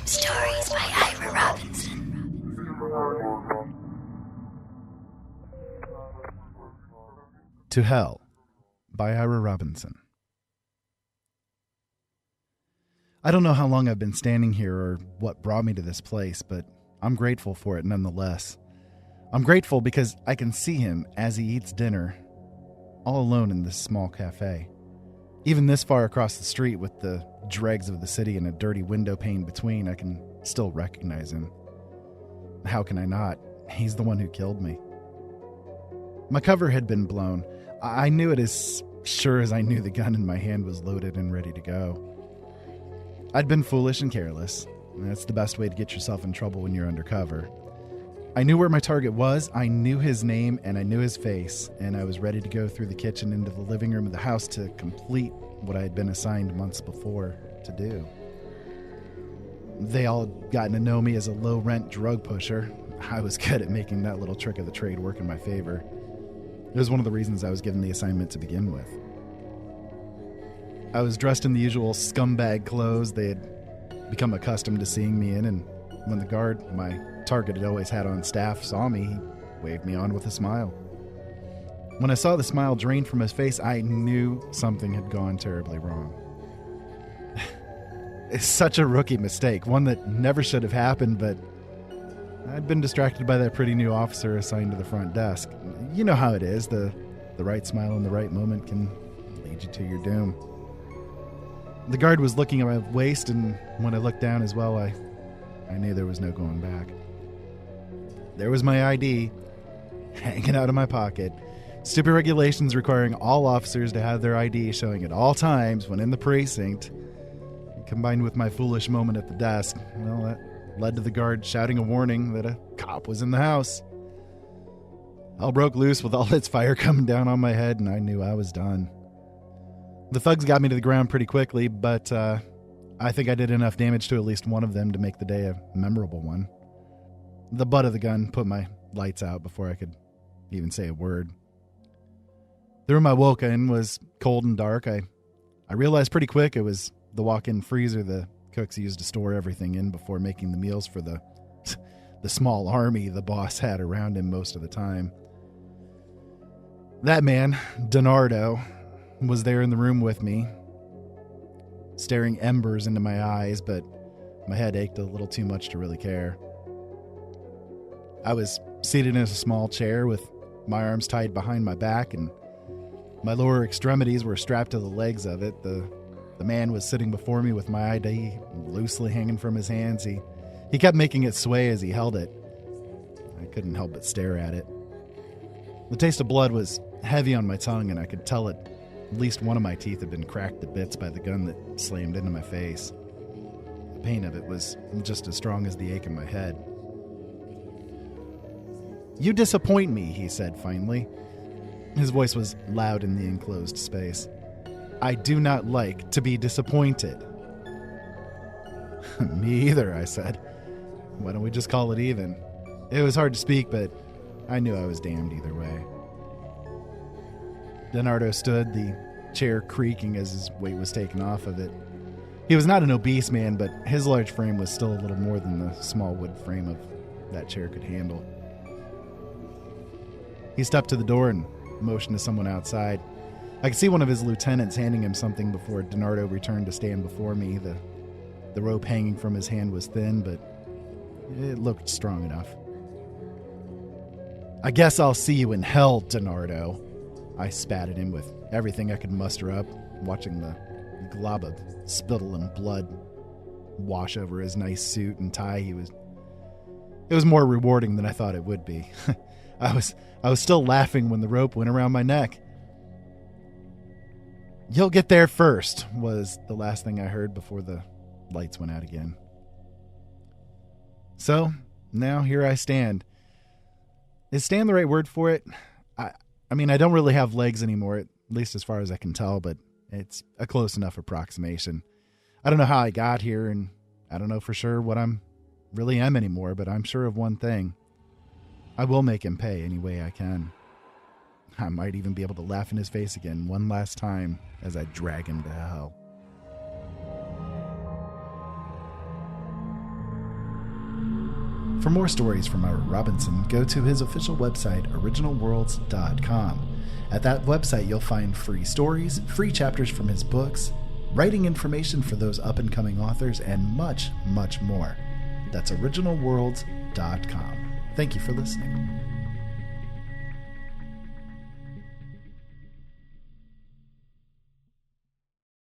Stories by Ira Robinson. To Hell by Ira Robinson. I don't know how long I've been standing here or what brought me to this place, but I'm grateful for it nonetheless. I'm grateful because I can see him as he eats dinner, all alone in this small cafe. Even this far across the street with the dregs of the city and a dirty window pane between, I can still recognize him. How can I not? He's the one who killed me. My cover had been blown. I knew it as sure as I knew the gun in my hand was loaded and ready to go. I'd been foolish and careless. That's the best way to get yourself in trouble when you're undercover. I knew where my target was, I knew his name, and I knew his face, and I was ready to go through the kitchen into the living room of the house to complete what I had been assigned months before to do. They all had gotten to know me as a low-rent drug pusher. I was good at making that little trick of the trade work in my favor. It was one of the reasons I was given the assignment to begin with. I was dressed in the usual scumbag clothes they had become accustomed to seeing me in, and when the guard, my target had always had on staff, saw me, he waved me on with a smile. When I saw the smile drain from his face, I knew something had gone terribly wrong. It's such a rookie mistake, one that never should have happened, but I'd been distracted by that pretty new officer assigned to the front desk. You know how it is, the right smile in the right moment can lead you to your doom. The guard was looking at my waist, and when I looked down as well, I knew there was no going back. There was my ID, hanging out of my pocket. Stupid regulations requiring all officers to have their ID showing at all times when in the precinct. Combined with my foolish moment at the desk, well, that led to the guard shouting a warning that a cop was in the house. Hell broke loose with all its fire coming down on my head, and I knew I was done. The thugs got me to the ground pretty quickly, but I think I did enough damage to at least one of them to make the day a memorable one. The butt of the gun put my lights out before I could even say a word. The room I woke in was cold and dark. I realized pretty quick it was the walk-in freezer the cooks used to store everything in before making the meals for the small army the boss had around him most of the time. That man, Donardo, was there in the room with me, staring embers into my eyes, but my head ached a little too much to really care. I was seated in a small chair with my arms tied behind my back, and my lower extremities were strapped to the legs of it. The man was sitting before me with my ID loosely hanging from his hands. He kept making it sway as he held it. I couldn't help but stare at it. The taste of blood was heavy on my tongue, and I could tell at least one of my teeth had been cracked to bits by the gun that slammed into my face. The pain of it was just as strong as the ache in my head. "You disappoint me," he said finally. His voice was loud in the enclosed space. "I do not like to be disappointed." "Me either," I said. "Why don't we just call it even?" It was hard to speak, but I knew I was damned either way. Donardo stood, the chair creaking as his weight was taken off of it. He was not an obese man, but his large frame was still a little more than the small wood frame of that chair could handle. He stepped to the door and motioned to someone outside. I could see one of his lieutenants handing him something before Donardo returned to stand before me. The rope hanging from his hand was thin, but it looked strong enough. "I guess I'll see you in hell, Donardo." I spat at him with everything I could muster up, watching the glob of spittle and blood wash over his nice suit and tie. It was more rewarding than I thought it would be. I was still laughing when the rope went around my neck. "You'll get there first," was the last thing I heard before the lights went out again. So, now here I stand. Is stand the right word for it? I mean, I don't really have legs anymore, at least as far as I can tell, but it's a close enough approximation. I don't know how I got here, and I don't know for sure what I'm really am anymore, but I'm sure of one thing. I will make him pay any way I can. I might even be able to laugh in his face again one last time as I drag him to hell. For more stories from Ira Robinson, go to his official website, originalworlds.com. At that website, you'll find free stories, free chapters from his books, writing information for those up-and-coming authors, and much, much more. That's originalworlds.com. Thank you for listening.